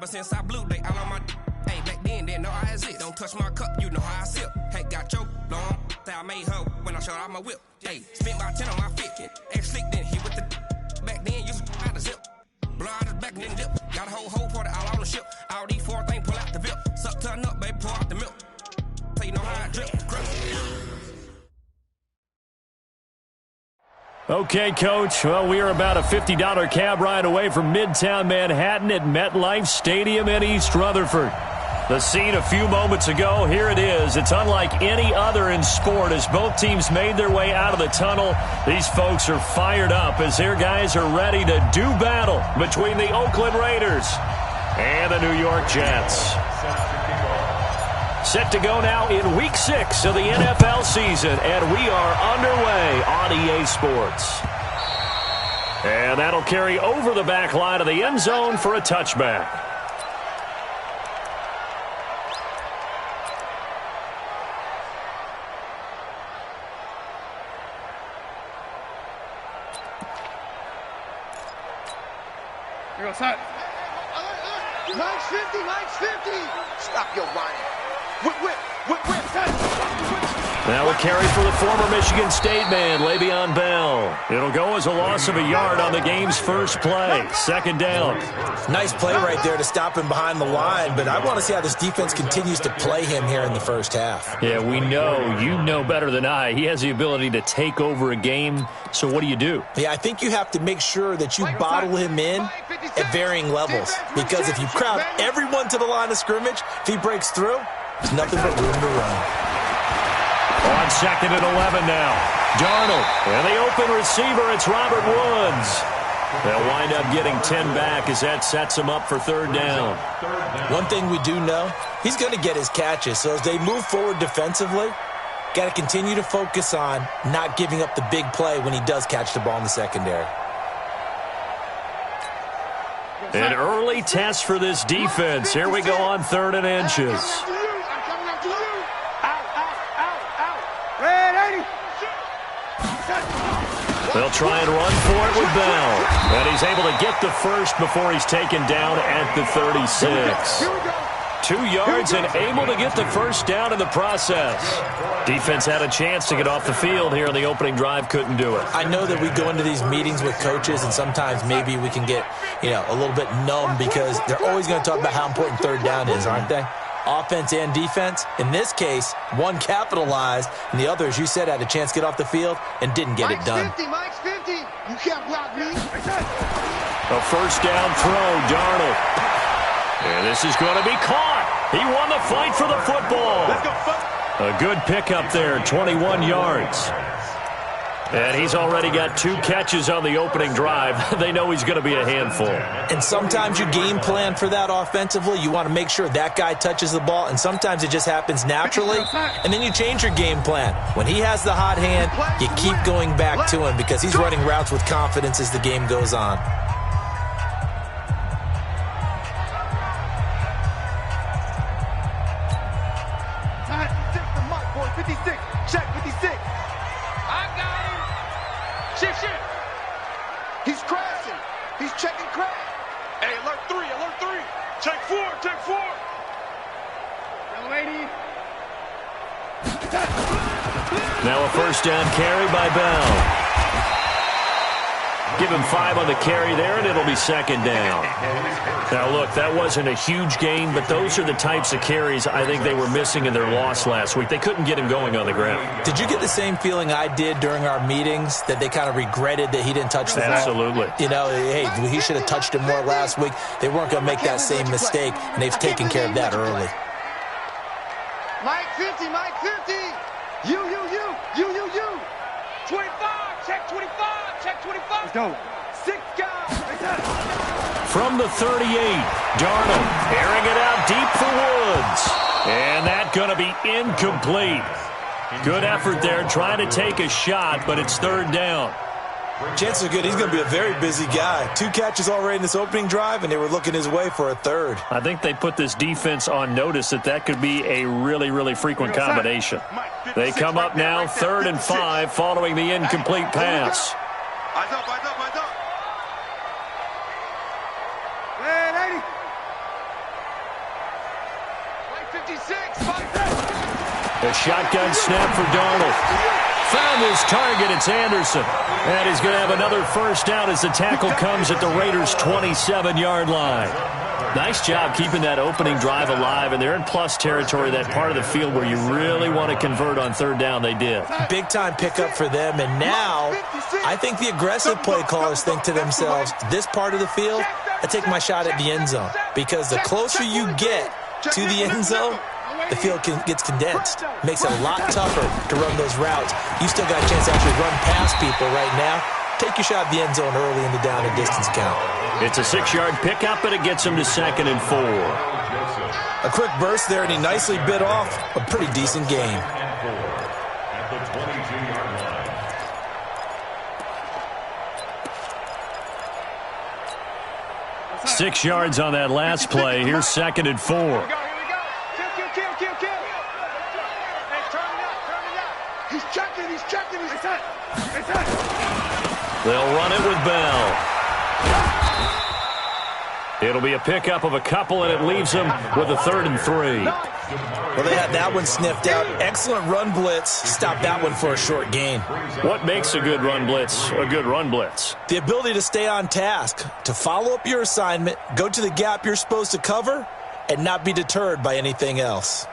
Ever since I blew, they all on my hey, back then, didn't know I exist. Don't touch my cup, you know how I sip. Hey, got your long, say I made her when I showed out my whip. Hey, spent my 10 on my fit. Ex-slick, then he with the back then, used to out the zip. Blow out his back and then dip. Got a whole party all on the ship. All these 4 things, pull out the VIP. Suck, turn up, baby, pour out the milk. So you know how I drip. Okay, Coach. Well, we are about a $50 cab ride away from Midtown Manhattan at MetLife Stadium in East Rutherford. The scene a few moments ago, here it is. It's unlike any other in sport as both teams made their way out of the tunnel. These folks are fired up as their guys are ready to do battle between the Oakland Raiders and the New York Jets. Set to go now in Week 6 of the NFL season, and we are underway on EA Sports. And that'll carry over the back line of the end zone for a touchback. Here goes Hut. Mike's 50, Mike's 50. Stop your whining. Whip. Now a carry for the former Michigan State man, Le'Veon Bell. It'll go as a loss of a yard on the game's first play. Second down. Nice play right there to stop him behind the line, but I want to see how this defense continues to play him here in the first half. Yeah, we know. You know better than I. He has the ability to take over a game, so what do? Yeah, I think you have to make sure that you bottle him in at varying levels, because if you crowd everyone to the line of scrimmage, if he breaks through, there's nothing but room to run. On second and 11 now. Darnold. And the open receiver, it's Robert Woods. They'll wind up getting 10 back as that sets him up for third down. One thing we do know, he's going to get his catches. So as they move forward defensively, got to continue to focus on not giving up the big play when he does catch the ball in the secondary. An early test for this defense. Here we go on 3rd and inches. They'll try and run for it with Bell. And he's able to get the first before he's taken down at the 36. 2 yards and able to get the first down in the process. Defense had a chance to get off the field here in the opening drive, couldn't do it. I know that we go into these meetings with coaches, and sometimes maybe we can get, a little bit numb because they're always going to talk about how important third down is, aren't they? Offense and defense. In this case, one capitalized, and the other, as you said, had a chance to get off the field and didn't get it done. Mike's 50. You can't block me. A first down throw, Darnold. And this is going to be caught. He won the fight for the football. A good pickup there, 21 yards. And he's already got 2 catches on the opening drive. They know he's going to be a handful. And sometimes you game plan for that offensively. You want to make sure that guy touches the ball, and sometimes it just happens naturally. And then you change your game plan. When he has the hot hand, you keep going back to him because he's running routes with confidence as the game goes on. He's crashing. He's checking crash. Hey, alert 3. Check 4. Young lady. Now a first down carry by Bell. Give him 5 on the carry there, and it'll be second down. Now, look, that wasn't a huge gain, but those are the types of carries I think they were missing in their loss last week. They couldn't get him going on the ground. Did you get the same feeling I did during our meetings, that they kind of regretted that he didn't touch the ball? Absolutely. Hey, he should have touched it more last week. They weren't going to make that same mistake, and they've taken care of that early. Mike 50. You. 25. Check 25. Let's go. 6 guys. From the 38, Darnold airing it out deep for Woods. And that's going to be incomplete. Good effort there trying to take a shot, but it's third down. Chances are good. He's going to be a very busy guy. 2 catches already in this opening drive, and they were looking his way for a third. I think they put this defense on notice that could be a really, really frequent combination. They come up now 3rd and 5 following the incomplete pass. Eyes up. A shotgun snap for Darnold. Found his target. It's Anderson. And he's going to have another first down as the tackle comes at the Raiders' 27-yard line. Nice job keeping that opening drive alive, and they're in plus territory, that part of the field where you really want to convert on third down. They did. Big-time pickup for them, and now I think the aggressive play callers think to themselves, this part of the field, I take my shot at the end zone, because the closer you get to the end zone, the field gets condensed. Makes it a lot tougher to run those routes. You still got a chance to actually run past people right now. Take your shot at the end zone early in the down and distance count. It's a 6-yard pickup, and it gets him to 2nd and 4. A quick burst there, and he nicely bit off a pretty decent game. 6 yards on that last play. Here's 2nd and 4. Here we go. Kill. Hey, turn it up. He's checking. It's hot. They'll run it with Bell. It'll be a pickup of a couple, and it leaves them with a 3rd and 3. Well, they had that one sniffed out. Excellent run blitz. Stopped that one for a short gain. What makes a good run blitz a good run blitz? The ability to stay on task, to follow up your assignment, go to the gap you're supposed to cover, and not be deterred by anything else.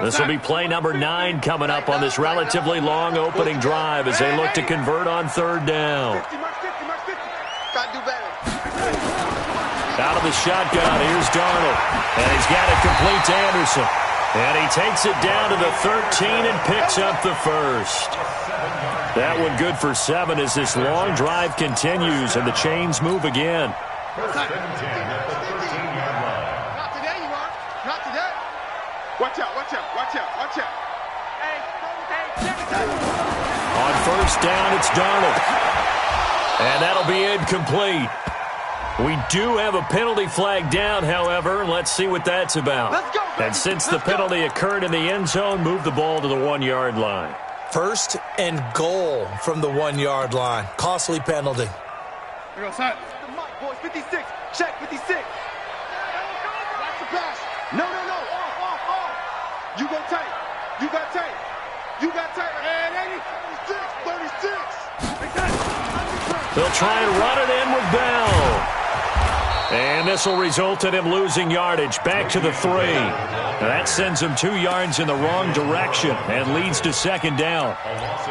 This will be play number 9 coming up on this relatively long opening drive as they look to convert on 3rd down. Gotta do better. Out of the shotgun, here's Darnold. And he's got it complete to Anderson. And he takes it down to the 13 and picks up the first. That one good for 7 as this long drive continues and the chains move again. Not today, you are. Not today. Watch out. On 1st down, it's Darnold. And that'll be incomplete. We do have a penalty flag down, however. Let's see what that's about. Let's go, baby. And since the penalty occurred in the end zone, move the ball to the 1-yard line. 1st and goal from the 1-yard line. Costly penalty. Here we go, son. The mic, boys. 56. Check 56. Watch the pass. No. Off. You got tight. And 36. They'll try and run it in with Bell. And this will result in him losing yardage back to the 3. That sends him 2 yards in the wrong direction and leads to 2nd down.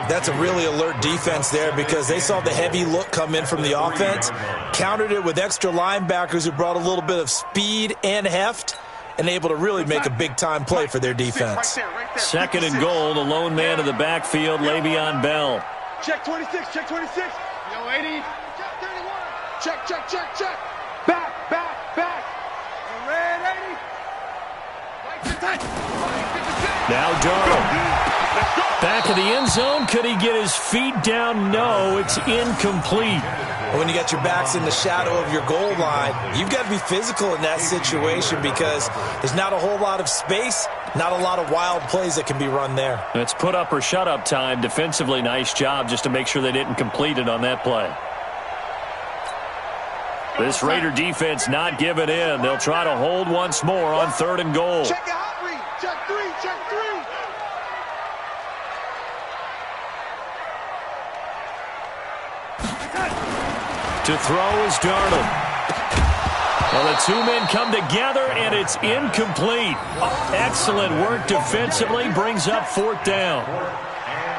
That's a really alert defense there because they saw the heavy look come in from the offense, countered it with extra linebackers who brought a little bit of speed and heft, and able to really make a big-time play for their defense. 2nd and goal, the lone man in the backfield, Le'Veon Bell. Check 26. Yo, 80. Check 31. Check. Back. Red 80. Now Darnold. Back of the end zone. Could he get his feet down? No, it's incomplete. When you got your backs in the shadow of your goal line, you've got to be physical in that situation because there's not a whole lot of space, not a lot of wild plays that can be run there. It's put up or shut up time. Defensively, nice job just to make sure they didn't complete it on that play. This Raider defense not giving in. They'll try to hold once more on 3rd and goal. Check a hot read. Check 3. To throw is Darnold. Well, the 2 men come together, and it's incomplete. Excellent work defensively. Brings up 4th down.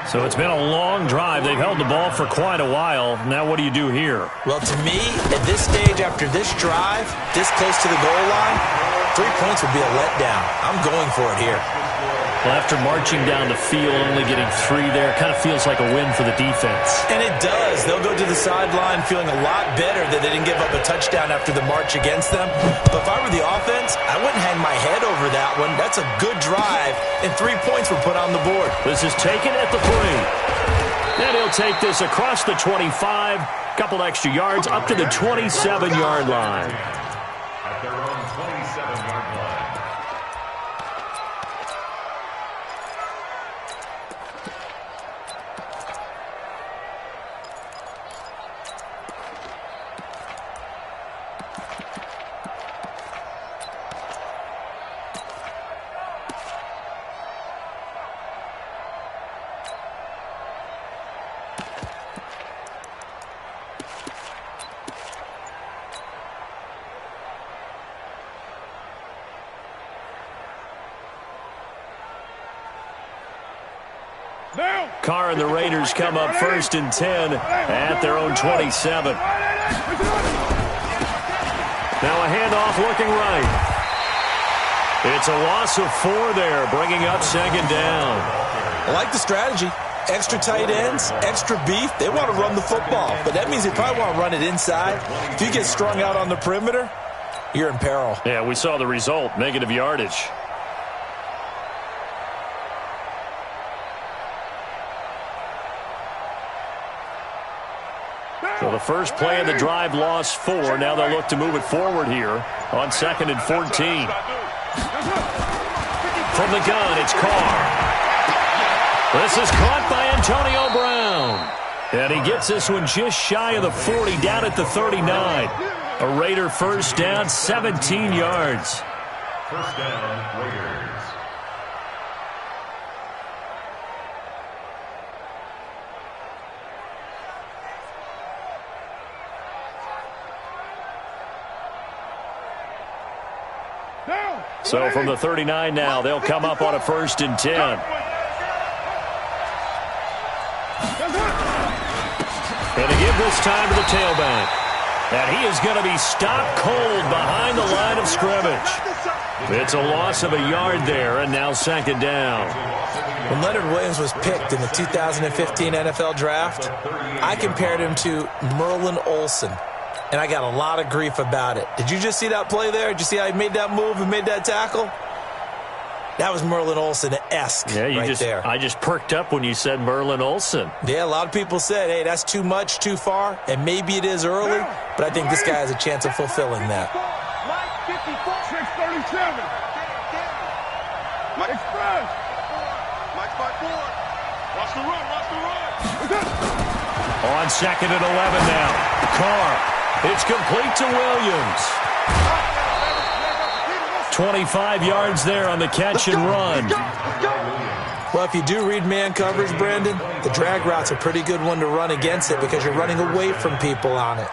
So it's been a long drive. They've held the ball for quite a while. Now what do you do here? Well, to me, at this stage, after this drive, this close to the goal line, 3 points would be a letdown. I'm going for it here. Well, after marching down the field, only getting 3 there, kind of feels like a win for the defense. And it does. They'll go to the sideline feeling a lot better that they didn't give up a touchdown after the march against them. But if I were the offense, I wouldn't hang my head over that one. That's a good drive, and 3 points were put on the board. This is taken at the 3. And he'll take this across the 25, couple extra yards, up to the 27-yard line. At their own 27-yard line. Carr and the Raiders come up 1st and 10 at their own 27. Now a handoff looking right. It's a loss of 4 there, bringing up 2nd down. I like the strategy. Extra tight ends, extra beef. They want to run the football, but that means they probably want to run it inside. If you get strung out on the perimeter, you're in peril. Yeah, we saw the result, negative yardage. So the first play of the drive lost 4. Now they'll look to move it forward here on 2nd and 14. From the gun, it's Carr. This is caught by Antonio Brown. And he gets this one just shy of the 40, down at the 39. A Raider first down, 17 yards. First down, Raiders. So from the 39 now, they'll come up on a 1st and 10. And to give this time to the tailback. And he is going to be stopped cold behind the line of scrimmage. It's a loss of a yard there, and now 2nd down. When Leonard Williams was picked in the 2015 NFL Draft, I compared him to Merlin Olsen. And I got a lot of grief about it. Did you just see that play there? Did you see how he made that move and made that tackle? That was Merlin Olsen-esque there. I just perked up when you said Merlin Olsen. Yeah, a lot of people said, hey, that's too much, too far, and maybe it is early, but I think this guy has a chance of fulfilling that. Mike 54, 637. Mike Express. Mike 54. Watch the run, watch the run. On 2nd and 11 now. Carr. It's complete to Williams. 25 yards there on the catch and run. Well, if you do read man coverage, Brandon, the drag route's a pretty good one to run against it because you're running away from people on it.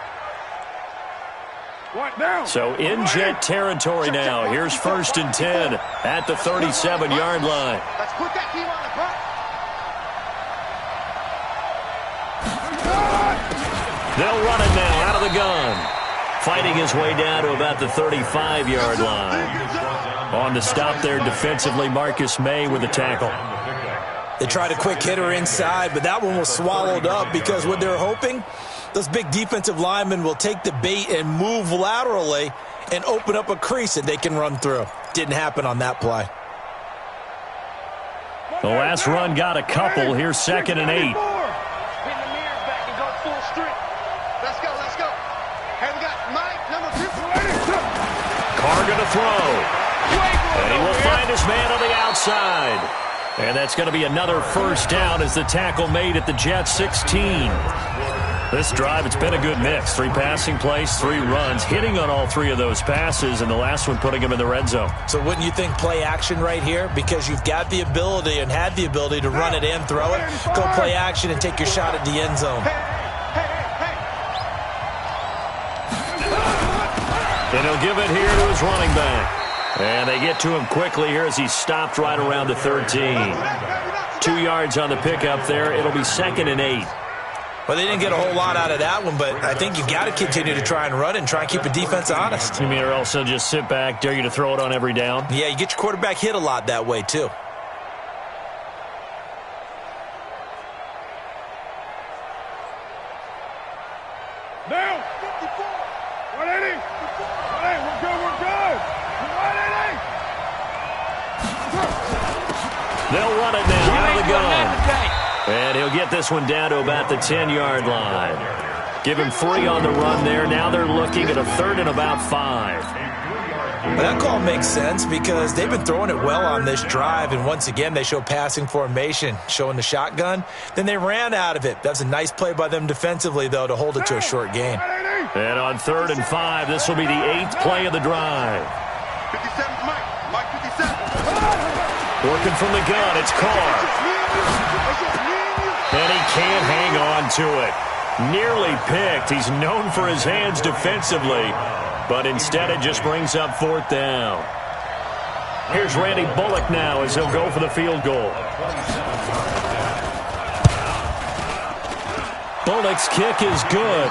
So in jet territory now. Here's 1st and 10 at the 37-yard line. Let's put that team on the front. They'll run it now out of the gun. Fighting his way down to about the 35-yard line. On to stop there defensively, Marcus May with the tackle. They tried a quick hitter inside, but that one was swallowed up because what they're hoping, those big defensive linemen will take the bait and move laterally and open up a crease that they can run through. Didn't happen on that play. The last run got a couple. Here's 2nd and 8. Carr going to throw. And he will find his man on the outside. And that's going to be another first down as the tackle made at the Jets 16. This drive, it's been a good mix. 3 passing plays, 3 runs, hitting on all 3 of those passes, and the last one putting him in the red zone. So wouldn't you think play action right here? Because you've got the ability and had the ability to run it and throw it. Go play action and take your shot at the end zone. And he'll give it here to his running back. And they get to him quickly here as he's stopped right around the 13. 2 yards on the pickup there. It'll be 2nd and 8. Well, they didn't get a whole lot out of that one, but I think you've got to continue to try and run and try and keep the defense honest. You mean or else they'll just sit back, dare you to throw it on every down? Yeah, you get your quarterback hit a lot that way, too. Now, 54, 180, 180, we're good, 180. They'll run it now out of the gun. And he'll get this one down to about the 10-yard line. Give him 3 on the run there. Now they're looking at a 3rd and about 5. But that call makes sense because they've been throwing it well on this drive, and once again they show passing formation, showing the shotgun. Then they ran out of it. That was a nice play by them defensively, though, to hold it to a short gain. And on 3rd and 5, this will be the 8th play of the drive. 57, Mike 57. Working from the gun, it's Carr. And he can't hang on to it. Nearly picked. He's known for his hands defensively, but instead it just brings up 4th down. Here's Randy Bullock now as he'll go for the field goal. Bullock's kick is good,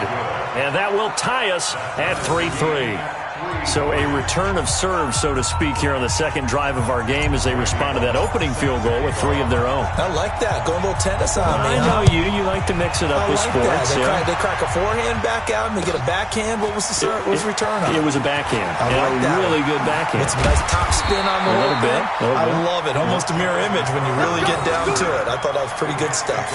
and that will tie us at 3-3. So a return of serve, so to speak, here on the second drive of our game as they respond to that opening field goal with 3 of their own. I like that. Going a little tennis on me. I know you. You like to mix it up with sports. They crack a forehand back out and they get a backhand. What was the return on? It was a backhand. I like that. Really good backhand. It's a nice top spin on the little bit. I love it. Almost a mirror image when you really get down to it. I thought that was pretty good stuff.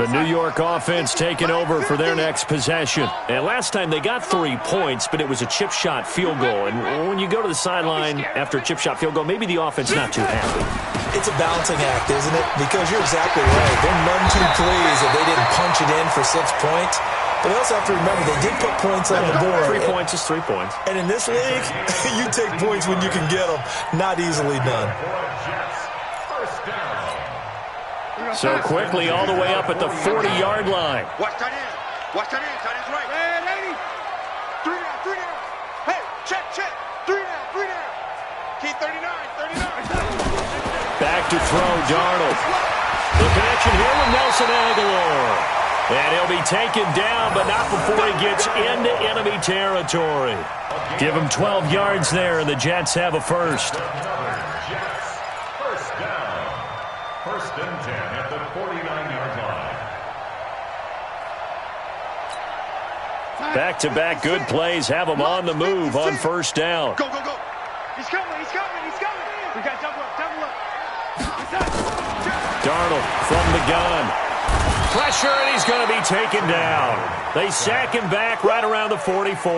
The New York offense taking over for their next possession. And last time they got 3 points, but it was a chip shot field goal. And when you go to the sideline after a chip shot field goal, maybe the offense not too happy. It's a balancing act, isn't it? Because you're exactly right. They're none too pleased that they didn't punch it in for 6 points. But they also have to remember they did put points on the board. 3 points is 3 points. And in this league, you take points when you can get them. Not easily done. So quickly all the way up at the 40-yard line. Watch tight end. Watch tight end. Tight end's right. Man, 80. 3 down, 3 down. Hey, check. 3 down. Key 39. Back to throw, Darnold. The connection here with Nelson Aguilar. And he'll be taken down, but not before he gets into enemy territory. Give him 12 yards there, and the Jets have a first. First and 10 at the 49-yard line. Back-to-back good plays have them on the move on first down. Go. He's coming. We got double up. Darnold from the gun. Pressure, and he's going to be taken down. They sack him back right around the 44.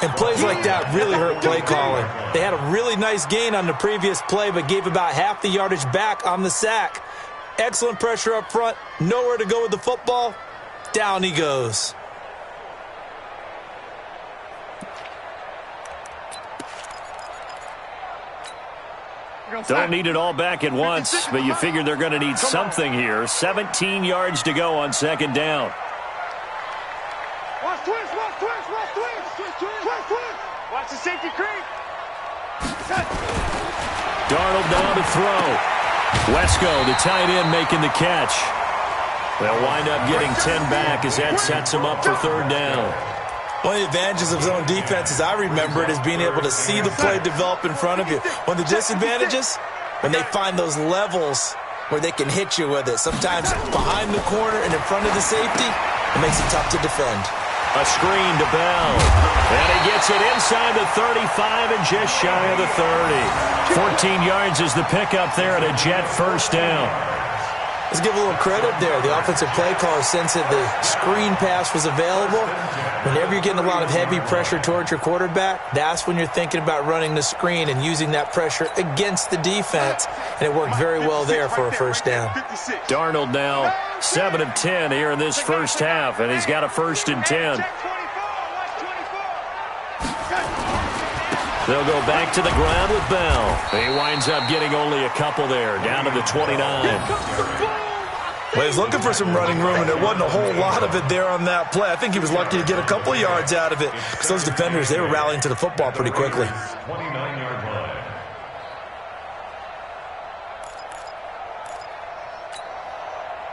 And plays like that really hurt play calling. They had a really nice gain on the previous play, but gave about half the yardage back on the sack. Excellent pressure up front. Nowhere to go with the football. Down he goes. Don't need it all back at once, but you figure they're going to need something here. 17 yards to go on second down. Watch twist. Watch the safety creep. Darnold down to throw. Wesco, the tight end, making the catch. They'll wind up getting 10 back as that sets them up for third down. One of the advantages of zone defense, as I remember it, is being able to see the play develop in front of you. One of the disadvantages, when they find those levels where they can hit you with it. Sometimes behind the corner and in front of the safety, it makes it tough to defend. A screen to Bell. And he gets it inside the 35 and just shy of the 30. 14 yards is the pickup there at a Jet first down. Let's give a little credit there. The offensive play caller, since the screen pass was available, whenever you're getting a lot of heavy pressure towards your quarterback, that's when you're thinking about running the screen and using that pressure against the defense. And it worked very well there for a first down. Darnold now 7 of 10 here in this first half, and he's got a first and 10. They'll go back to the ground with Bell. He winds up getting only a couple there, down to the 29. Well, he was looking for some running room, and there wasn't a whole lot of it there on that play. I think he was lucky to get a couple of yards out of it because those defenders, they were rallying to the football pretty quickly. 29-yard line.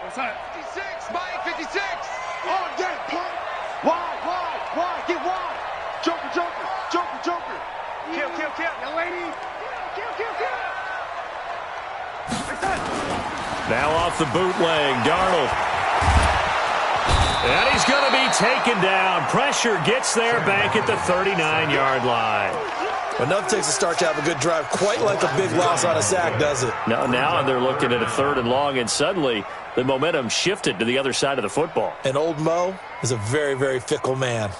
What's that? 56, Mike, 56. Oh, damn, punt. Wide. Get wide. Joker. Kill, young lady. Kill. Now off the bootleg, Darnold. And he's going to be taken down. Pressure gets there back at the 39-yard line. Enough takes a start to have a good drive. Quite like a big loss on a sack, does it? Now they're looking at a third and long, and suddenly the momentum shifted to the other side of the football. And old Mo is a very, very fickle man.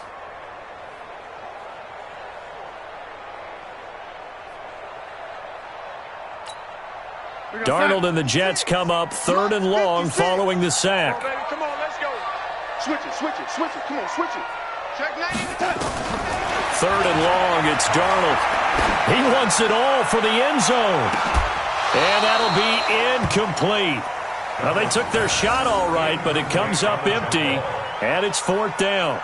Darnold and the Jets come up third and long following the sack. Come on, let's go. Switch it. Come on, switch it. Check 90. Third and long, it's Darnold. He wants it all for the end zone. And that'll be incomplete. Well, they took their shot all right, but it comes up empty. And it's 4th down.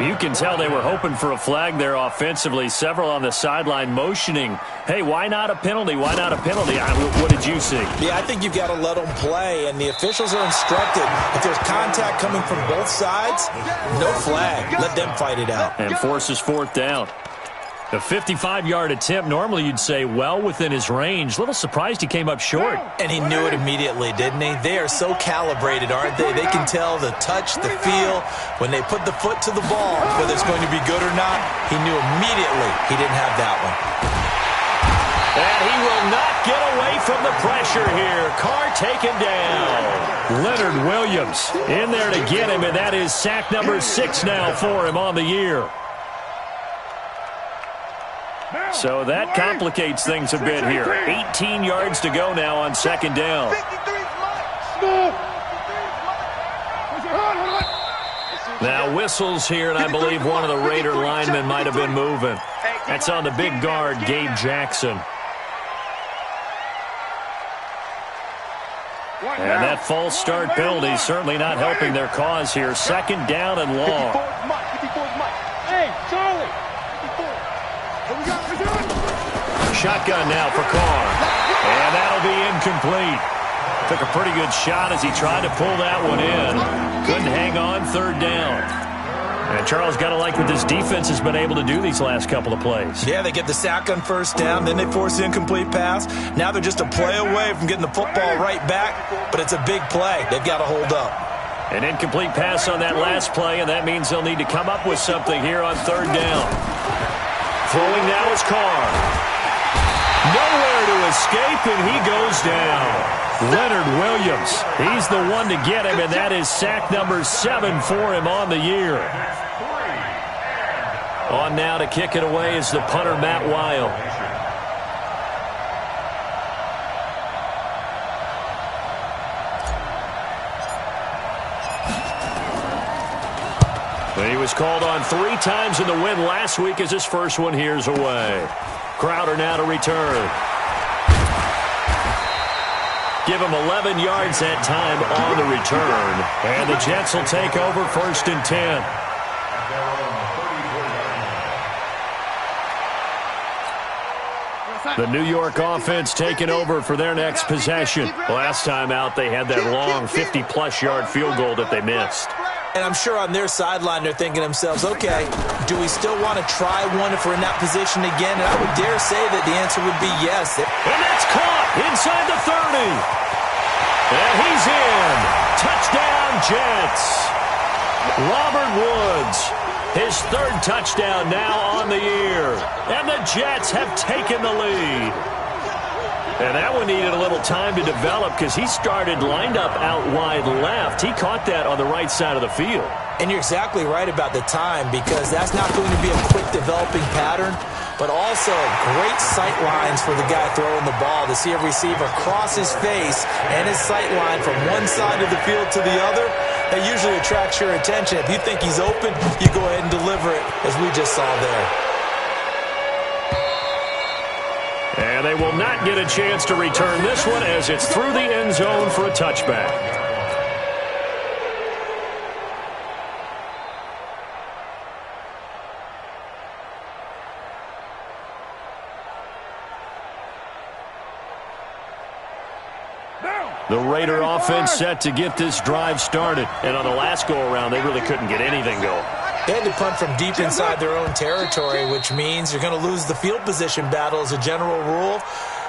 You can tell they were hoping for a flag there offensively. Several on the sideline motioning, hey, why not a penalty? Why not a penalty? What did you see? Yeah, I think you've got to let them play, and the officials are instructed. If there's contact coming from both sides, no flag. Let them fight it out. And forces 4th down. A 55-yard attempt, normally you'd say well within his range. Little surprised he came up short. And he knew it immediately, didn't he? They are so calibrated, aren't they? They can tell the touch, the feel. When they put the foot to the ball, whether it's going to be good or not, he knew immediately he didn't have that one. And he will not get away from the pressure here. Carr taken down. Leonard Williams in there to get him, and that is sack number 6 now for him on the year. So that complicates things a bit here. 18 yards to go now on 2nd down. Now whistles here, and I believe one of the Raider linemen might have been moving. That's on the big guard, Gabe Jackson. And that false start penalty certainly not helping their cause here. 2nd down and long. Hey, Charlie! Shotgun now for Carr. And that'll be incomplete. Took a pretty good shot as he tried to pull that one in. Couldn't hang on, 3rd down. And Charles, got to like what this defense has been able to do these last couple of plays. Yeah, they get the sack on 1st down, then they force the incomplete pass. Now they're just a play away from getting the football right back, but it's a big play. They've got to hold up. An incomplete pass on that last play, and that means they'll need to come up with something here on 3rd down. Throwing now is Carr. Nowhere to escape, and he goes down. Leonard Williams, he's the one to get him, and that is sack number 7 for him on the year. On now to kick it away is the punter, Matt Weil. He was called on 3 times in the win last week as his first one here's away. Crowder now to return. Give him 11 yards that time on the return. And the Jets will take over 1st and 10. The New York offense taking over for their next possession. Last time out, they had that long 50-plus yard field goal that they missed. And I'm sure on their sideline they're thinking to themselves, okay, do we still want to try one if we're in that position again? And I would dare say that the answer would be yes. And that's caught inside the 30. And he's in. Touchdown, Jets. Robert Woods, his 3rd touchdown now on the year. And the Jets have taken the lead. And that one needed a little time to develop because he started lined up out wide left. He caught that on the right side of the field. And you're exactly right about the time because that's not going to be a quick developing pattern, but also great sight lines for the guy throwing the ball to see a receiver cross his face and his sight line from one side of the field to the other. That usually attracts your attention. If you think he's open, you go ahead and deliver it, as we just saw there. And they will not get a chance to return this one as it's through the end zone for a touchback. The Raider offense set to get this drive started. And on the last go-around, they really couldn't get anything going. They had to punt from deep inside their own territory, which means you're going to lose the field position battle as a general rule.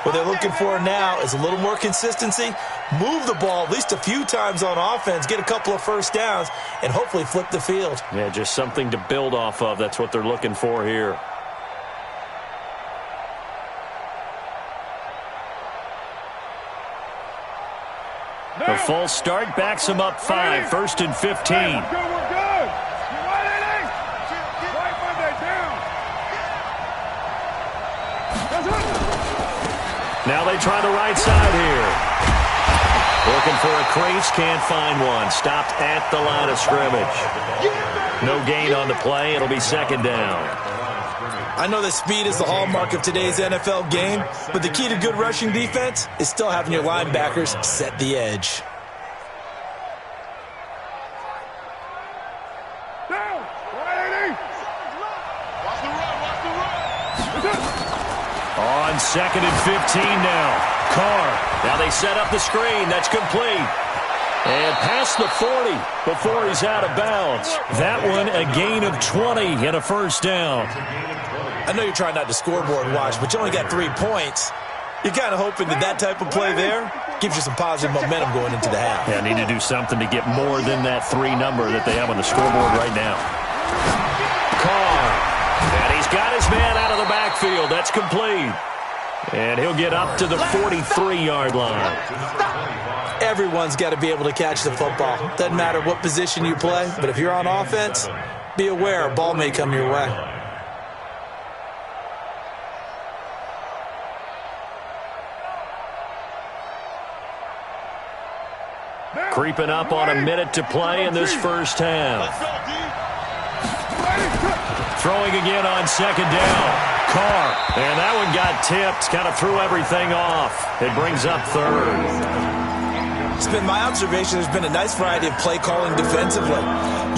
What they're looking for now is a little more consistency, move the ball at least a few times on offense, get a couple of 1st downs, and hopefully flip the field. Yeah, just something to build off of. That's what they're looking for here. The false start backs him up 5, 1st and 15. Now they try the right side here. Looking for a crease, can't find one. Stopped at the line of scrimmage. No gain on the play. It'll be 2nd down. I know that speed is the hallmark of today's NFL game, but the key to good rushing defense is still having your linebackers set the edge. On 2nd and 15 now. Carr. Now they set up the screen. That's complete. And past the 40 before he's out of bounds. That one a gain of 20 and a first down. I know you're trying not to scoreboard watch, but you only got 3 points. You're kind of hoping that that type of play there gives you some positive momentum going into the half. Yeah, need to do something to get more than that 3 number that they have on the scoreboard right now. Carr. And he's got his man out of the backfield. That's complete. And he'll get up to the 43-yard line. Everyone's got to be able to catch the football. Doesn't matter what position you play, but if you're on offense, be aware a ball may come your way. Creeping up on a minute to play in this first half. Throwing again on 2nd down. Carr. And that one got tipped. Kind of threw everything off. It brings up 3rd. It's been my observation there's been a nice variety of play calling defensively.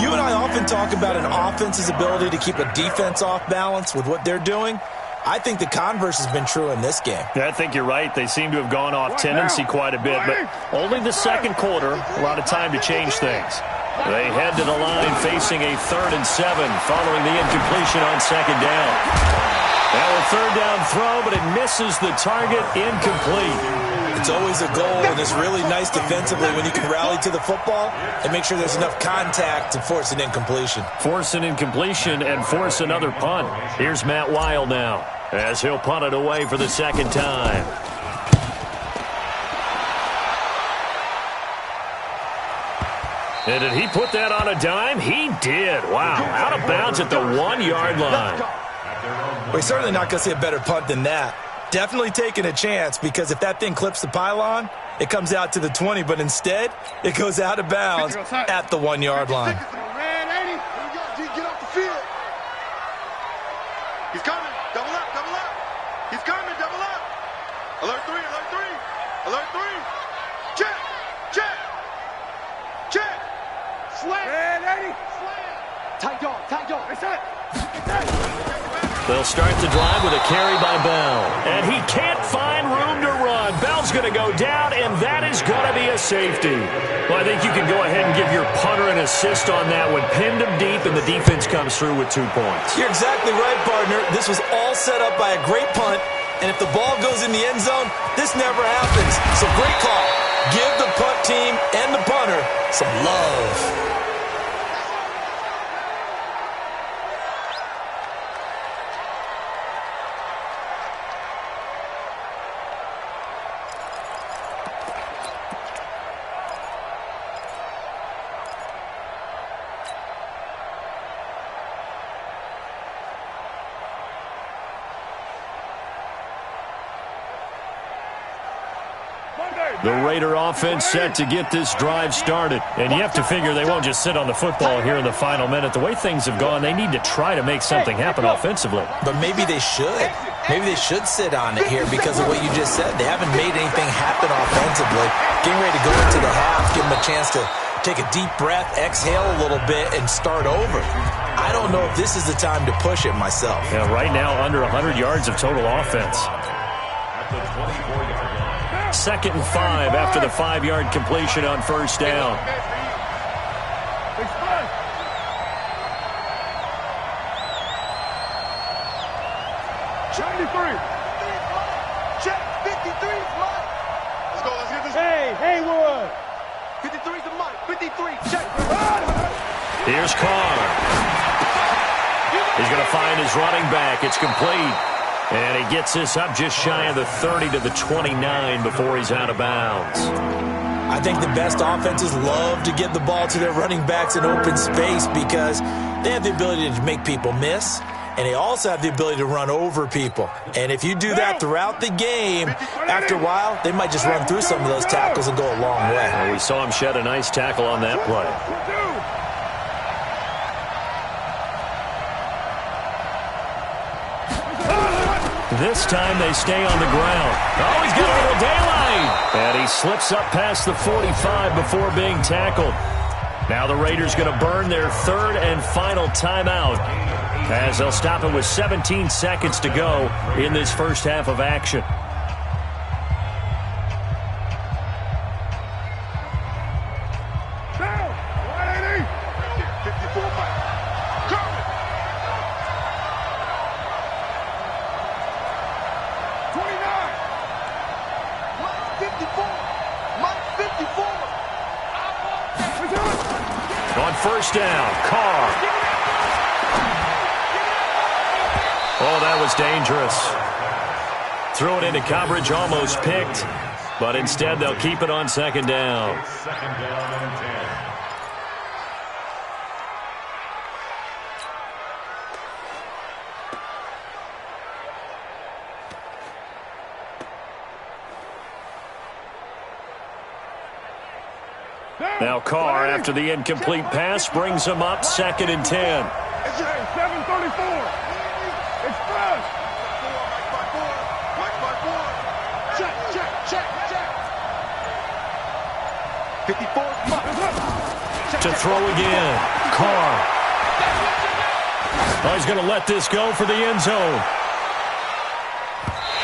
You and I often talk about an offense's ability to keep a defense off balance with what they're doing. I think the converse has been true in this game. Yeah, I think you're right. They seem to have gone off tendency quite a bit, but only the 2nd quarter, a lot of time to change things. They head to the line facing a 3rd and 7 following the incompletion on 2nd down. Now a 3rd down throw, but it misses the target, incomplete. It's always a goal, and it's really nice defensively when you can rally to the football and make sure there's enough contact to force an incompletion. Force an incompletion and force another punt. Here's Matt Weil now, as he'll punt it away for the 2nd time. And did he put that on a dime? He did. Wow. Out of bounds at the 1-yard line. We're certainly not going to see a better punt than that. Definitely taking a chance, because if that thing clips the pylon, it comes out to the 20, but instead, it goes out of bounds at the 1-yard line. Get off the field. He's coming. Double up, double up. He's coming, double up. Alert 3, alert 3. Alert 3. Check, check, check. Slam. Man, Eddie. Slam. Tight dog, tight dog. It's it. They'll start the drive with a carry by Bell. And he can't find room to run. Bell's going to go down, and that is going to be a safety. Well, I think you can go ahead and give your punter an assist on that one. Pinned him deep, and the defense comes through with 2 points. You're exactly right, partner. This was all set up by a great punt, and if the ball goes in the end zone, this never happens. So great call. Give the punt team and the punter some love. The Raider offense set to get this drive started. And you have to figure they won't just sit on the football here in the final minute. The way things have gone, they need to try to make something happen offensively. But maybe they should. Maybe they should sit on it here because of what you just said. They haven't made anything happen offensively. Getting ready to go into the half, give them a chance to take a deep breath, exhale a little bit, and start over. I don't know if this is the time to push it myself. Yeah, right now, under 100 yards of total offense. At the 24-yard line. 2nd and 5 after the 5-yard completion on 1st down. Check, 53 is mine. Let's go, let's get this. Hey, Haywood. 53 is the mic. 53, check. Here's Carr. He's going to find his running back. It's complete. And he gets this up just shy of the 30 to the 29 before he's out of bounds. I think the best offenses love to get the ball to their running backs in open space because they have the ability to make people miss, and they also have the ability to run over people. And if you do that throughout the game, after a while, they might just run through some of those tackles and go a long way. Well, we saw him shed a nice tackle on that play. This time they stay on the ground. Oh, he's got a little daylight. And he slips up past the 45 before being tackled. Now the Raiders going to burn their 3rd and final timeout as they'll stop it with 17 seconds to go in this first half of action. Down. 180. 54 Mike. Coming. 29. Mike 54. Mike 54. On first down, Carr. Oh, that was dangerous. Threw it into coverage, almost picked, but instead they'll keep it on second down. Second down and 10. Now Carr, after the incomplete pass, brings him up second and 10. It's 7:34. It's fresh. Mike by four. Check. 54. To throw again. Carr. Oh, he's going to let this go for the end zone.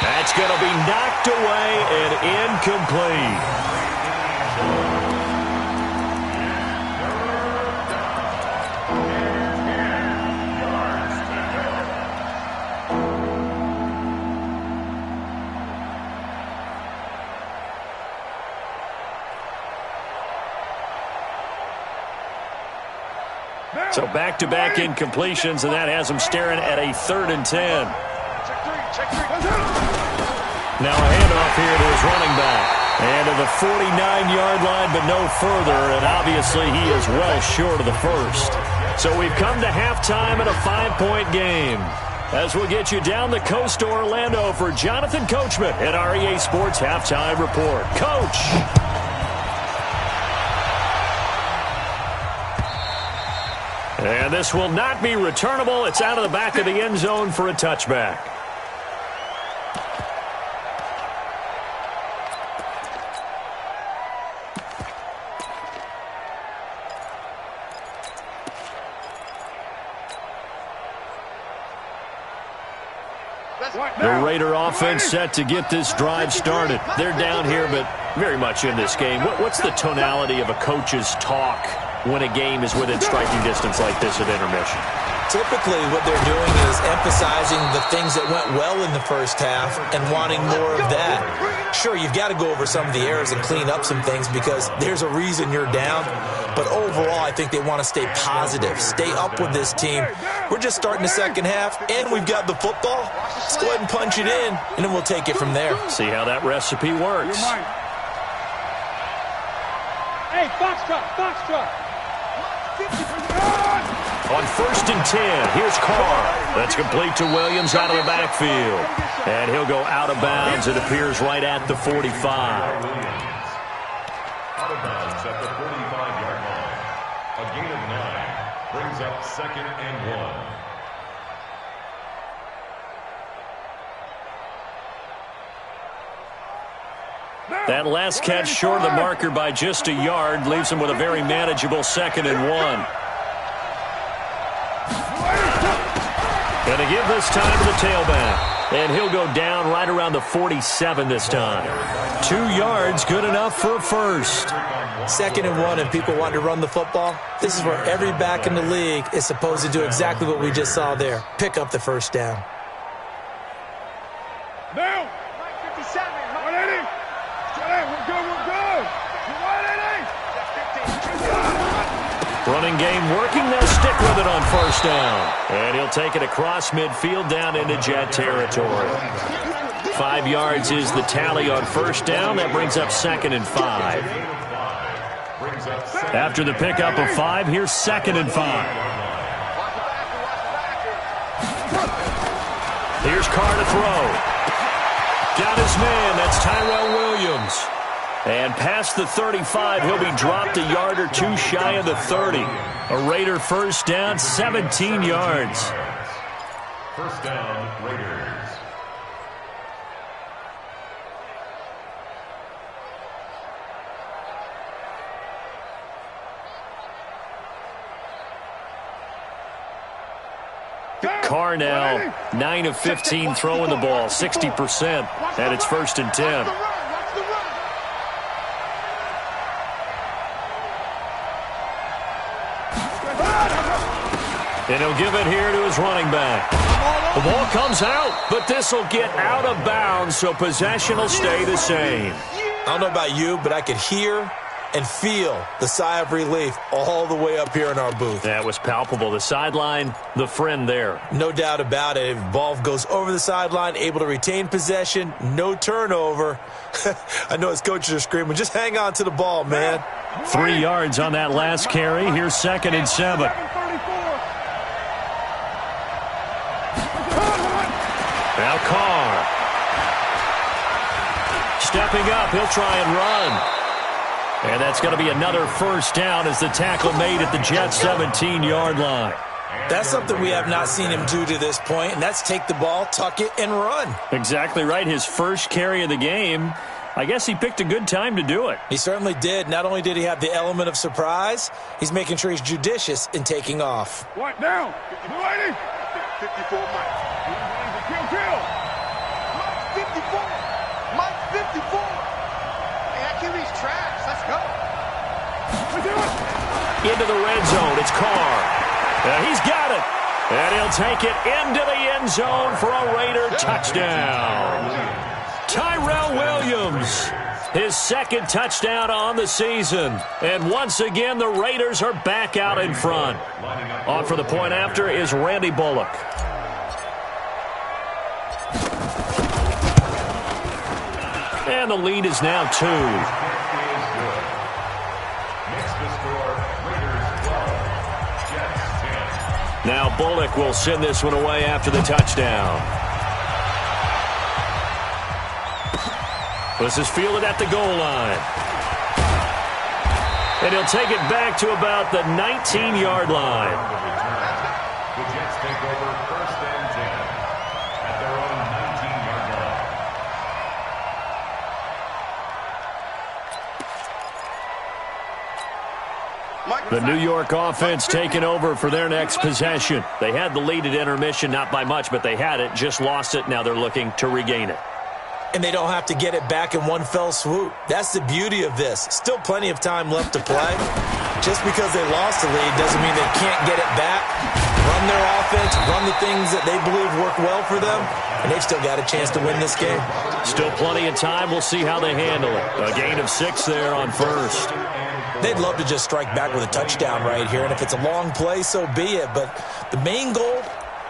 That's going to be knocked away and incomplete. So back-to-back incompletions, and that has them staring at a 3rd and 10. Now a handoff here to his running back. And to the 49-yard line, but no further, and obviously he is well short of the first. So we've come to halftime in a 5-point game. As we'll get you down the coast to Orlando for Jonathan Coachman at our EA Sports Halftime Report. Coach! And this will not be returnable. It's out of the back of the end zone for a touchback. The Raider offense set to get this drive started. They're down here, but very much in this game. What's the tonality of a coach's talk when a game is within striking distance like this at intermission? Typically, what they're doing is emphasizing the things that went well in the first half and wanting more of that. Sure, you've got to go over some of the errors and clean up some things because there's a reason you're down. But overall, I think they want to stay positive, stay up with this team. We're just starting the second half, and we've got the football. Let's go ahead and punch it in, and then we'll take it from there. See how that recipe works. Hey, Foxtrot. On 1st and 10, here's Carr. That's complete to Williams out of the backfield. And he'll go out of bounds, it appears, right at the 45. Out of bounds at the 45-yard line. A gain of 9 brings up 2nd and 1. That last catch short of the marker by just a yard leaves him with a very manageable 2nd and 1. Going to give this time to the tailback. And he'll go down right around the 47 this time. 2 yards, good enough for a first. 2nd and 1, and people want to run the football. This is where every back in the league is supposed to do exactly what we just saw there. Pick up the first down. Now, 57, 180. We're good. 180. Running game working. They'll stick with it on first down. And he'll take it across midfield down into Jet territory. 5 yards is the tally on first down. That brings up 2nd and 5. After the pickup of 5, here's 2nd and 5. Here's Carr to throw. Got his man. That's Tyrell Williams. And past the 35, he'll be dropped a yard or two shy of the 30. A Raider first down, 17 yards. First down, Raiders. Carr now 9 of 15 throwing the ball, 60%, and it's 1st and 10. And he'll give it here to his running back. The ball comes out, but this will get out of bounds, so possession will stay the same. I don't know about you, but I could hear and feel the sigh of relief all the way up here in our booth. That was palpable. The sideline, the friend there. No doubt about it. If ball goes over the sideline, able to retain possession, no turnover. I know his coaches are screaming, just hang on to the ball, man. 3 yards on that last carry. Here's 2nd and 7. Now Carr. Stepping up, he'll try and run. And that's going to be another 1st down as the tackle made at the Jets' 17-yard line. That's something we have not seen him do to this point, and that's take the ball, tuck it, and run. Exactly right. His first carry of the game. I guess he picked a good time to do it. He certainly did. Not only did he have the element of surprise, he's making sure he's judicious in taking off. What now? 54 Mike. Kill. Mike 54. Mike 54. Hey, that QB's trash. Let's go. Into the red zone. It's Carr. He's got it. And he'll take it into the end zone for a Raider touchdown. Tyrell Williams, his 2nd touchdown on the season. And once again, the Raiders are back out in front. On for the point after is Randy Bullock. And the lead is now 2. Now Bullock will send this one away after the touchdown. This is fielded at the goal line. And he'll take it back to about the 19-yard line. The Jets take over 1st and 10 at their own 19-yard line. The New York offense taking over for their next possession. They had the lead at intermission, not by much, but they had it, just lost it. Now they're looking to regain it. And they don't have to get it back in one fell swoop. That's the beauty of this. Still plenty of time left to play. Just because they lost the lead doesn't mean they can't get it back, run their offense, run the things that they believe work well for them, and they've still got a chance to win this game. Still plenty of time. We'll see how they handle it. A gain of 6 there on 1st. They'd love to just strike back with a touchdown right here, and if it's a long play, so be it. But the main goal,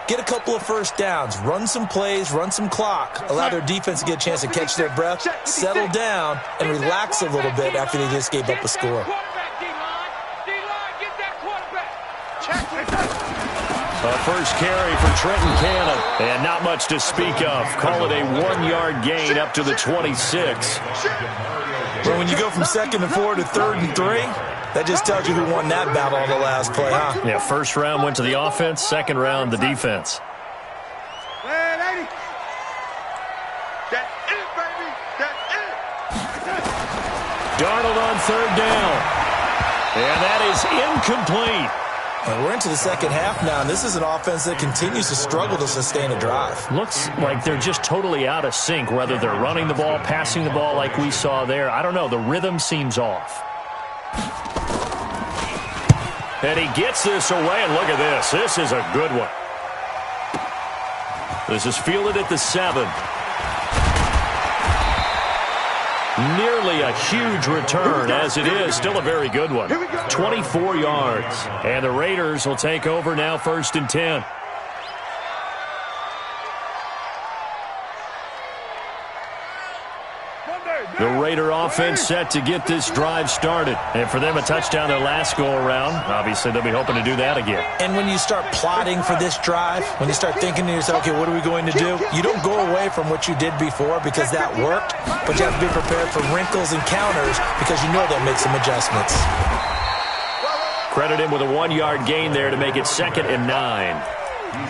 get a couple of 1st downs, run some plays, run some clock, allow their defense to get a chance to catch their breath, settle down, and relax a little bit after they just gave up a score. A first carry for Trenton Cannon, and not much to speak of. Call it a 1-yard gain up to the 26. But when you go from 2nd and 4 to 3rd and 3, that just tells you who won that battle on the last play, huh? Yeah, first round went to the offense, second round the defense. That's it, baby. That's it. Darnold on 3rd down. And that is incomplete. And we're into the second half now, and this is an offense that continues to struggle to sustain a drive. Looks like they're just totally out of sync, whether they're running the ball, passing the ball like we saw there. I don't know. The rhythm seems off. And he gets this away, and look at this. This is a good one. This is fielded at the 7. Nearly a huge return, as it is. Still a very good one. 24 yards. And the Raiders will take over now 1st and 10. The Raider offense set to get this drive started. And for them, a touchdown their last go-around. Obviously, they'll be hoping to do that again. And when you start plotting for this drive, when you start thinking to yourself, okay, what are we going to do? You don't go away from what you did before because that worked, but you have to be prepared for wrinkles and counters because you know they'll make some adjustments. Credit him with a 1-yard gain there to make it 2nd and 9.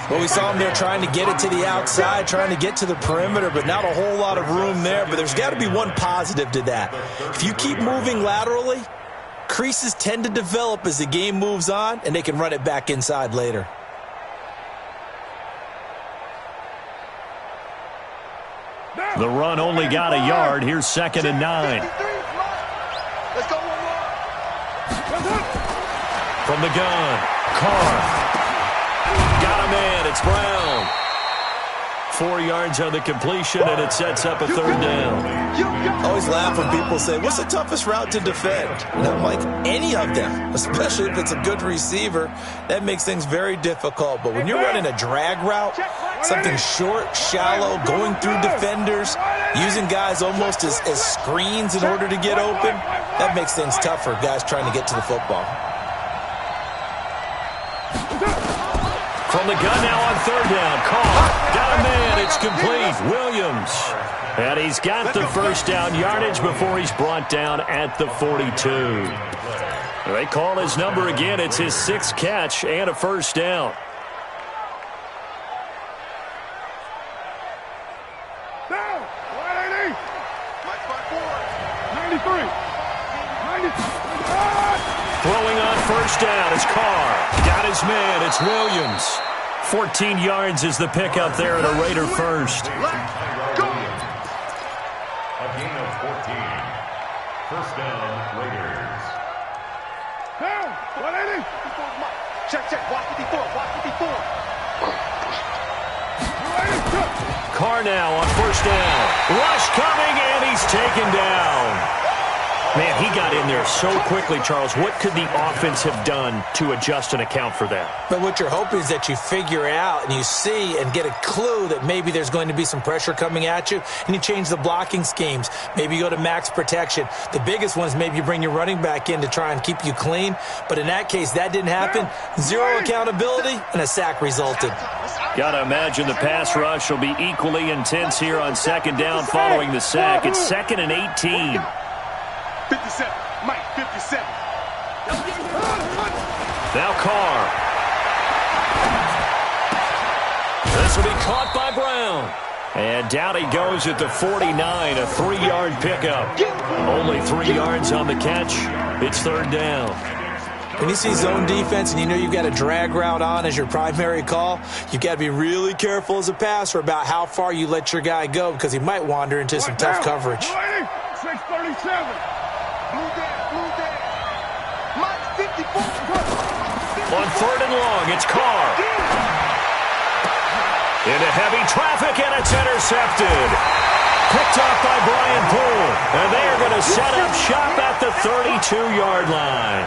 Well, we saw him there trying to get it to the outside, trying to get to the perimeter, but not a whole lot of room there. But there's got to be one positive to that. If you keep moving laterally, creases tend to develop as the game moves on, and they can run it back inside later. The run only got a yard. Here's 2nd and 9. Let's go one more. From the gun, Carr. Got a man. It's Brown. 4 yards on the completion, and it sets up a 3rd down. I always laugh when people say, what's the toughest route to defend? And I'm like, any of them, especially if it's a good receiver. That makes things very difficult. But when you're running a drag route, something short, shallow, going through defenders, using guys almost as screens in order to get open, that makes things tough for guys trying to get to the football. From the gun now on 3rd down. Carr. Got a man. It's complete. Williams. And he's got the 1st down yardage before he's brought down at the 42. They call his number again. It's his 6th catch and a 1st down. Down. 180. My spot 4. 93. 93. Throwing on 1st down is Carr. Got his man. It's Williams. 14 yards is the pickup there at a Raider 1st. Go. A gain of 14. 1st down, Raiders. Down. 180. Check. Watch 54. Watch 54. 180. Carr now on 1st down. Rush coming, and he's taken down. Man, he got in there so quickly, Charles. What could the offense have done to adjust and account for that? But what you're hoping is that you figure out and you see and get a clue that maybe there's going to be some pressure coming at you, and you change the blocking schemes. Maybe you go to max protection. The biggest one is maybe you bring your running back in to try and keep you clean. But in that case, that didn't happen. 0 accountability, and a sack resulted. Got to imagine the pass rush will be equally intense here on 2nd down following the sack. It's 2nd and 18. 57. Mike, 57. Now Carr. This will be caught by Brown. And down he goes at the 49, a 3-yard pickup. Only 3 yards on the catch. It's 3rd down. When you see zone defense and you know you've got a drag route on as your primary call, you've got to be really careful as a passer about how far you let your guy go because he might wander into some tough coverage. 637. Blue down. Mike, 54. On 3rd and long, it's Carr. Into heavy traffic, and it's intercepted. Picked off by Brian Poole. And they are going to set up shop at the 32-yard line.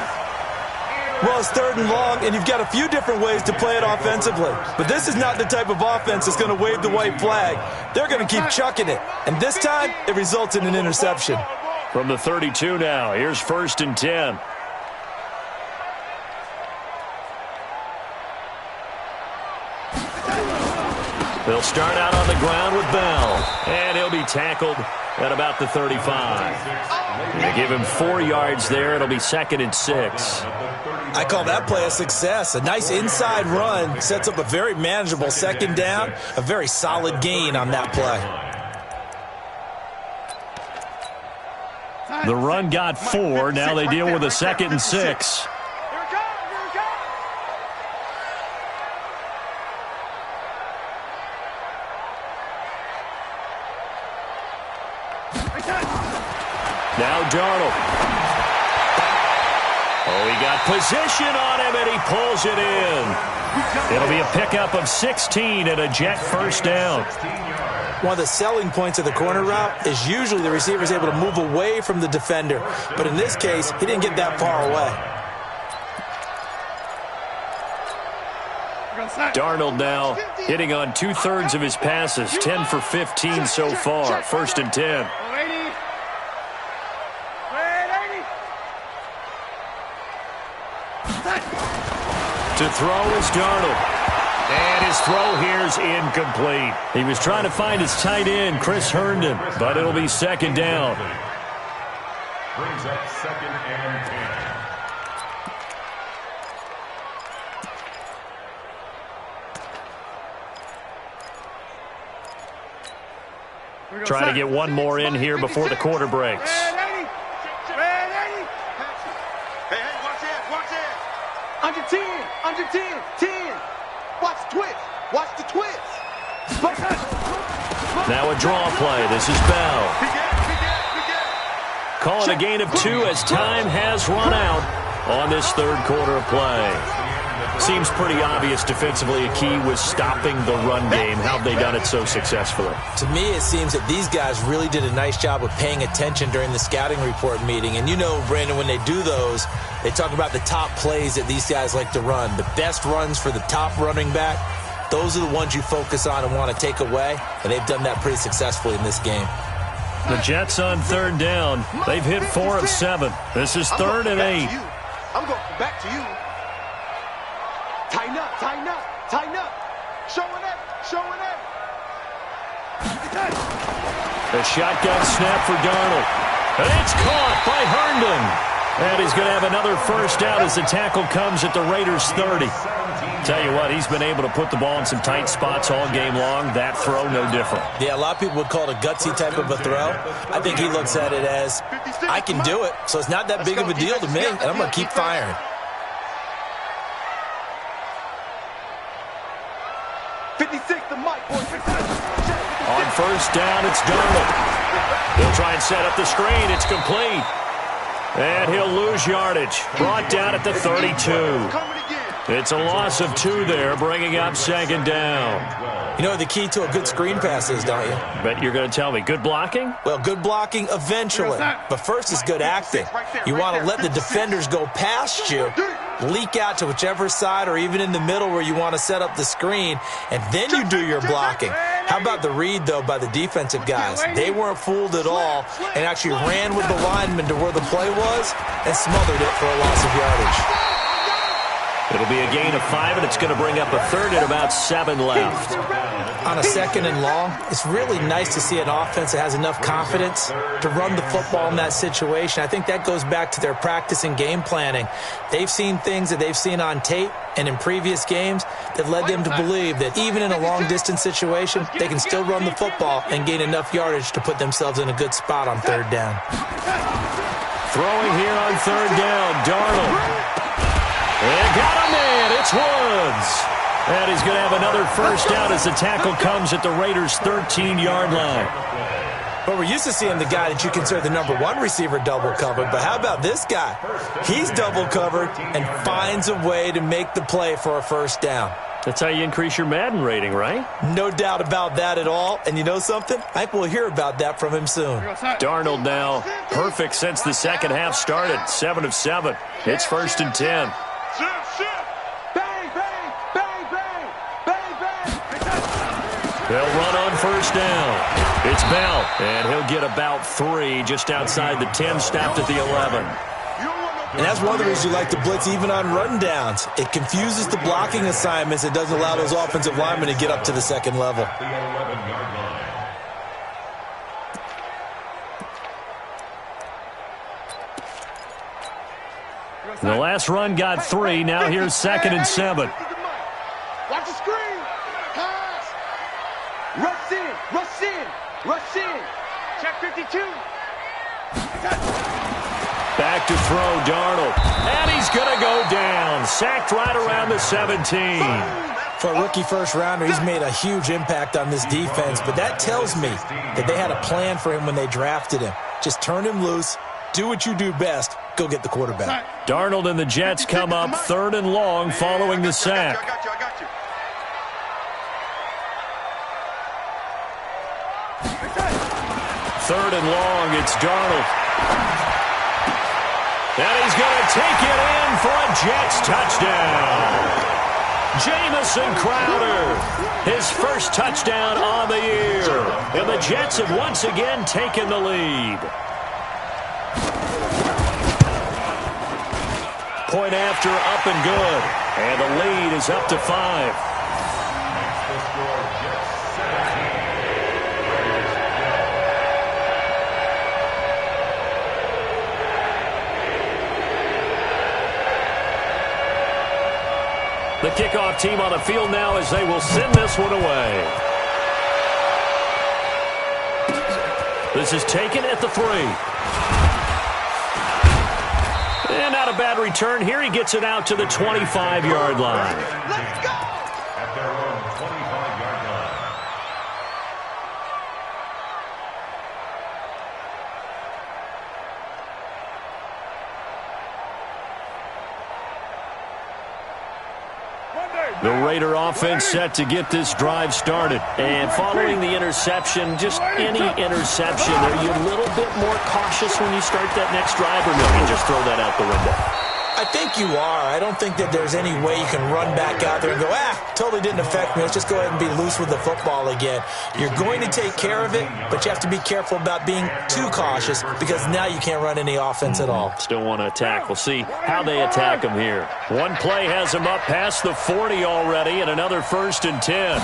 Well, it's 3rd and long, and you've got a few different ways to play it offensively. But this is not the type of offense that's going to wave the white flag. They're going to keep chucking it. And this time, it results in an interception. From the 32 now, here's 1st and 10. They'll start out on the ground with Bell, and he'll be tackled at about the 35. They give him 4 yards there. It'll be 2nd and 6. I call that play a success. A nice inside run sets up a very manageable 2nd down, a very solid gain on that play. The run got 4. Now they deal with a 2nd and 6. Now Darnold. Oh, he got position on him, and he pulls it in. It'll be a pickup of 16 and a jet 1st down. One of the selling points of the corner route is usually the receiver is able to move away from the defender. But in this case, he didn't get that far away. Darnold now hitting on 2/3 of his passes, 10 for 15 so far. 1st and 10. To throw is Darnold. And his throw here is incomplete. He was trying to find his tight end, Chris Herndon, but it'll be 2nd down. Brings up 2nd and 10. Trying to get one more in here before the quarter breaks. Hey, watch it, watch it. Under 10, under 10, 10. Watch the twist, watch the twist. Now a draw play. This is Bell. Call it a gain of 2 as time has run out on this third quarter of play. Seems pretty obvious defensively a key was stopping the run game. How have they done it so successfully? To me, it seems that these guys really did a nice job of paying attention during the scouting report meeting. And you know, Brandon, when they do those, they talk about the top plays that these guys like to run. The best runs for the top running back, those are the ones you focus on and want to take away. And they've done that pretty successfully in this game. The Jets on third down. They've hit 4 of 7. This is 3rd and 8. I'm going back to you. Tighten up, tighten up, tighten up. Showing up, showing up. The shotgun snap for Darnold. And it's caught by Herndon. And he's going to have another first down as the tackle comes at the Raiders' 30. Tell you what, he's been able to put the ball in some tight spots all game long. That throw, no different. Yeah, a lot of people would call it a gutsy type of a throw. I think he looks at it as, I can do it, so it's not that big of a deal to me, and I'm going to keep firing. On first down, it's Darnold. He'll try and set up the screen. It's complete. And he'll lose yardage. Brought down at the 32. It's a loss of 2 there, bringing up 2nd down. You know what the key to a good screen pass is, don't you? Bet you're going to tell me. Good blocking? Well, good blocking eventually. But first is good acting. You want to let the defenders go past you, leak out to whichever side or even in the middle where you want to set up the screen, and then you do your blocking. How about the read, though, by the defensive guys? They weren't fooled at all and actually ran with the lineman to where the play was and smothered it for a loss of yardage. It'll be a gain of 5, and it's going to bring up a 3rd and about 7 left. On a 2nd and long, it's really nice to see an offense that has enough confidence to run the football in that situation. I think that goes back to their practice and game planning. They've seen things that they've seen on tape and in previous games that led them to believe that even in a long-distance situation, they can still run the football and gain enough yardage to put themselves in a good spot on 3rd down. Throwing here on 3rd down, Darnold. And got him in. It's Woods. And he's going to have another first down as the tackle comes at the Raiders' 13-yard line. But we're used to seeing the guy that you consider the number 1 receiver double covered. But how about this guy? He's double covered and finds a way to make the play for a first down. That's how you increase your Madden rating, right? No doubt about that at all. And you know something? I think we'll hear about that from him soon. Darnold now perfect since the second half started. 7 of 7. It's 1st and 10. They'll run on first down. It's Bell, and he'll get about 3 just outside the 10, stopped at the 11. And that's one of the reasons you like to blitz even on run downs. It confuses the blocking assignments. It doesn't allow those offensive linemen to get up to the 2nd level. The last run got 3. Now here's 2nd and 7. Watch the screen. Pass. Rush in. Rush in. Rush in. Check 52. Back to throw, Darnold. And he's going to go down. Sacked right around the 17. For a rookie first-rounder, he's made a huge impact on this defense. But that tells me that they had a plan for him when they drafted him. Just turn him loose. Do what you do best. Go get the quarterback. Darnold and the Jets come up 3rd and long following the sack. I got you. 3rd and long, it's Darnold. And he's going to take it in for a Jets touchdown. Jamison Crowder, his first touchdown on the year. And the Jets have once again taken the lead. Point after, up and good. And the lead is up to 5. The kickoff team on the field now as they will send this one away. This is taken at the 3. And not a bad return. Here he gets it out to the 25-yard line. At their own 25-yard The Raider offense set to get this drive started. And following the interception, just any interception, are you a little bit more cautious when you start that next drive, or no, you just throw that out the window? I think you are. I don't think that there's any way you can run back out there and go, totally didn't affect me. Let's just go ahead and be loose with the football again. You're going to take care of it, but you have to be careful about being too cautious because now you can't run any offense at all. Still want to attack. We'll see how they attack him here. One play has him up past the 40 already, and another 1st and 10.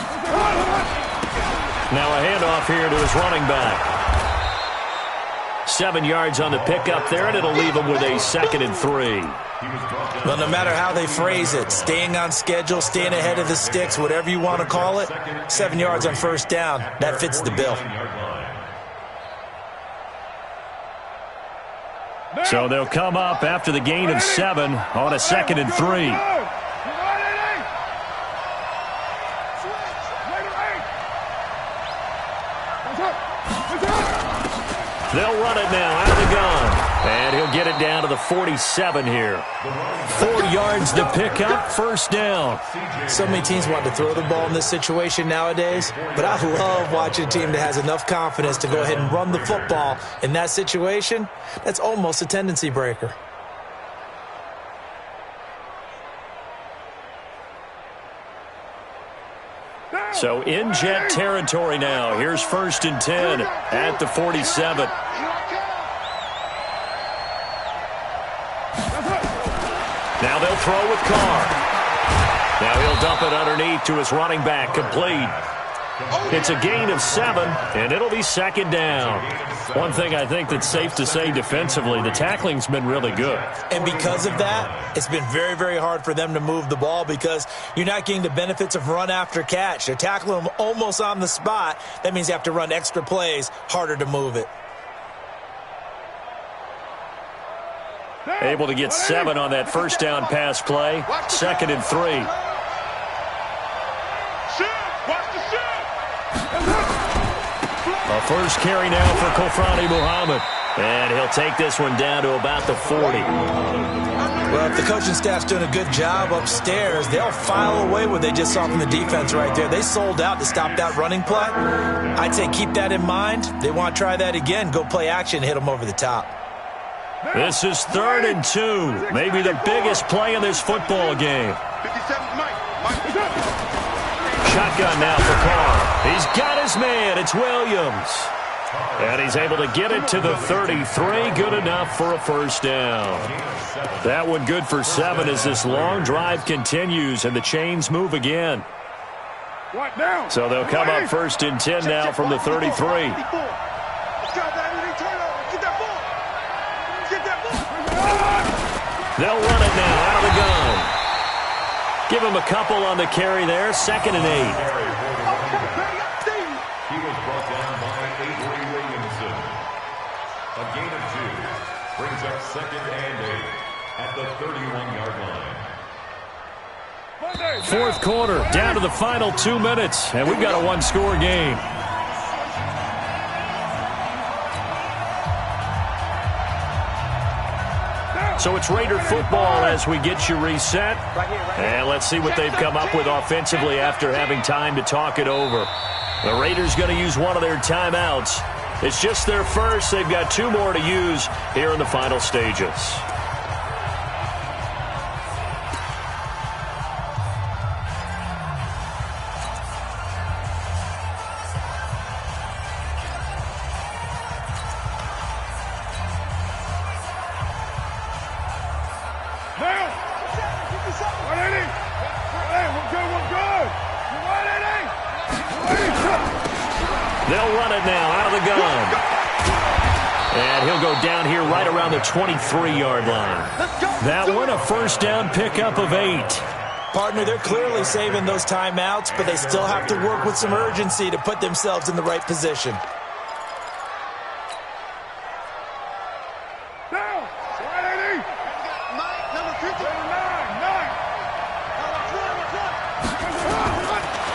Now a handoff here to his running back. 7 yards on the pickup there, and it'll leave him with a 2nd and 3. Well, no matter how they phrase it, staying on schedule, staying ahead of the sticks, whatever you want to call it, 7 yards on 1st down, that fits the bill. So they'll come up after the gain of 7 on a 2nd and 3. They'll run it now out of the gun. And he'll get it down to the 47 here. 4 yards to pick up, 1st down. So many teams want to throw the ball in this situation nowadays, but I love watching a team that has enough confidence to go ahead and run the football in that situation. That's almost a tendency breaker. So in Jet territory now. Here's 1st and 10 at the 47. Now they'll throw with Carr. Now he'll dump it underneath to his running back, complete. It's a gain of 7, and it'll be 2nd down. One thing I think that's safe to say defensively, the tackling's been really good. And because of that, it's been very, very hard for them to move the ball because you're not getting the benefits of run after catch. They're tackling them almost on the spot. That means you have to run extra plays, harder to move it. Able to get 7 on that 1st down pass play. 2nd and 3. A first carry now for Kofrani Muhammad. And he'll take this one down to about the 40. Well, if the coaching staff's doing a good job upstairs, they'll file away what they just saw from the defense right there. They sold out to stop that running play. I'd say keep that in mind. They want to try that again. Go play action and hit them over the top. This is 3rd and 2. Maybe the biggest play in this football game. Shotgun now for Carr. He's got his man. It's Williams. And he's able to get it to the 33. Good enough for a 1st down. That one good for 7 as this long drive continues and the chains move again. So they'll come up 1st and 10 now from the 33. They'll run it now out of the gun. Give him a couple on the carry there. 2nd and 8. He was brought down by Avery Williamson. A gain of 2 brings up 2nd and 8 at the 31-yard line. 4th quarter, down to the final 2 minutes, and we've got a 1-score game. So it's Raider football as we get you reset. And let's see what they've come up with offensively after having time to talk it over. The Raiders going to use one of their timeouts. It's just their first. They've got 2 more to use here in the final stages. They'll run it now out of the gun. And he'll go down here right around the 23-yard line. That one a 1st down pickup of 8. Partner, they're clearly saving those timeouts, but they still have to work with some urgency to put themselves in the right position.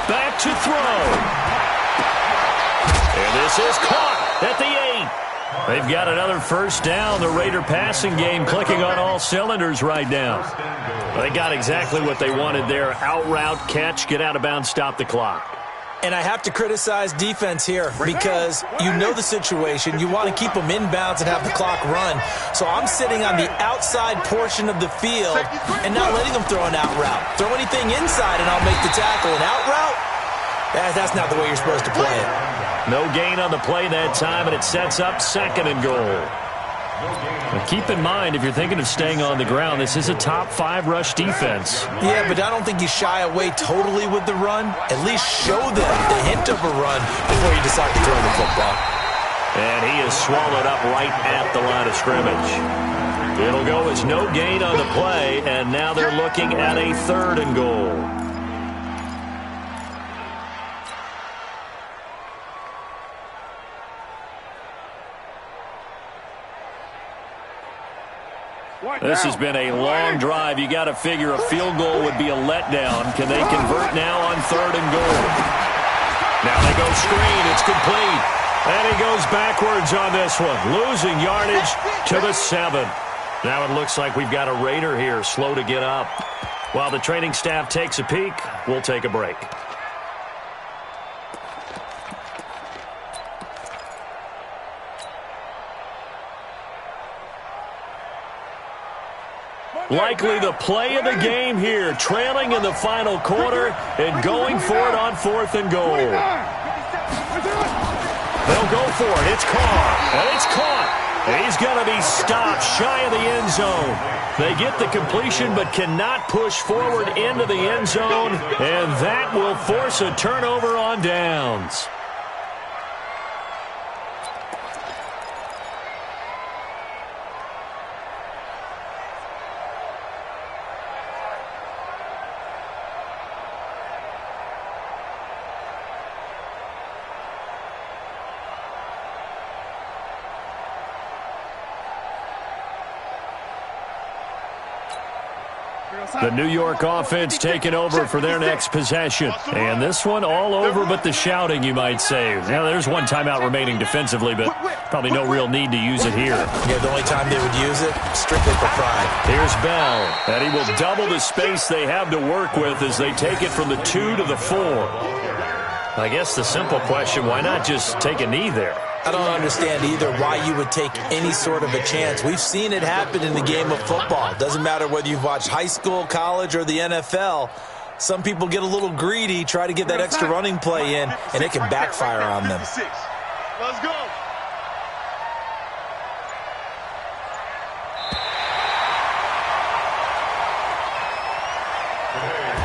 Back to throw. And this is caught at the 8. They've got another first down. The Raider passing game clicking on all cylinders right now. They got exactly what they wanted there. Out route, catch, get out of bounds, stop the clock. And I have to criticize defense here because you know the situation. You want to keep them inbounds and have the clock run. So I'm sitting on the outside portion of the field and not letting them throw an out route. Throw anything inside and I'll make the tackle. An out route? That's not the way you're supposed to play it. No gain on the play that time, and it sets up 2nd and goal. Now keep in mind, if you're thinking of staying on the ground, this is a top 5 rush defense. Yeah, but I don't think you shy away totally with the run. At least show them the hint of a run before you decide to throw the football. And he is swallowed up right at the line of scrimmage. It'll go as no gain on the play, and now they're looking at a 3rd and goal. This has been a long drive. You got to figure a field goal would be a letdown. Can they convert now on 3rd and goal? Now they go screen. It's complete. And he goes backwards on this one. Losing yardage to the 7. Now it looks like we've got a Raider here, slow to get up. While the training staff takes a peek, we'll take a break. Likely the play of the game here, trailing in the final quarter and going for it on 4th and goal. They'll go for it. It's Carr, and it's caught. He's going to be stopped shy of the end zone. They get the completion but cannot push forward into the end zone, and that will force a turnover on downs. The New York offense taking over for their next possession. And this one all over but the shouting, you might say. Now, there's one timeout remaining defensively, but probably no real need to use it here. Yeah, the only time they would use it, strictly for pride. Here's Bell, and he will double the space they have to work with as they take it from the 2 to the 4. I guess the simple question, why not just take a knee there? I don't understand either why you would take any sort of a chance. We've seen it happen in the game of football. Doesn't matter whether you've watched high school, college, or the NFL. Some people get a little greedy, try to get that extra running play in, and it can backfire on them. Let's go.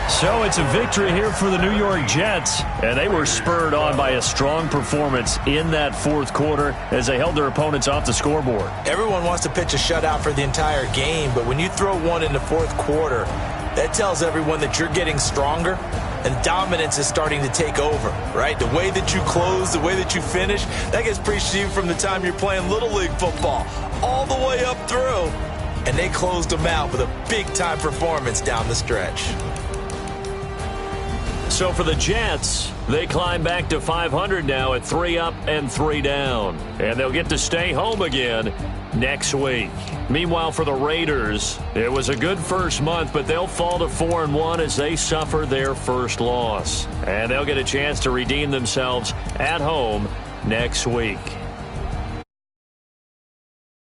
So it's a victory here for the New York Jets, and they were spurred on by a strong performance in that 4th quarter as they held their opponents off the scoreboard. Everyone wants to pitch a shutout for the entire game, but when you throw one in the 4th quarter, that tells everyone that you're getting stronger and dominance is starting to take over, right? The way that you close, the way that you finish, that gets preached to you from the time you're playing Little League football all the way up through, and they closed them out with a big-time performance down the stretch. So for the Jets, they climb back to 500 now at 3 up and 3 down. And they'll get to stay home again next week. Meanwhile, for the Raiders, it was a good first month, but they'll fall to 4-1 as they suffer their first loss. And they'll get a chance to redeem themselves at home next week.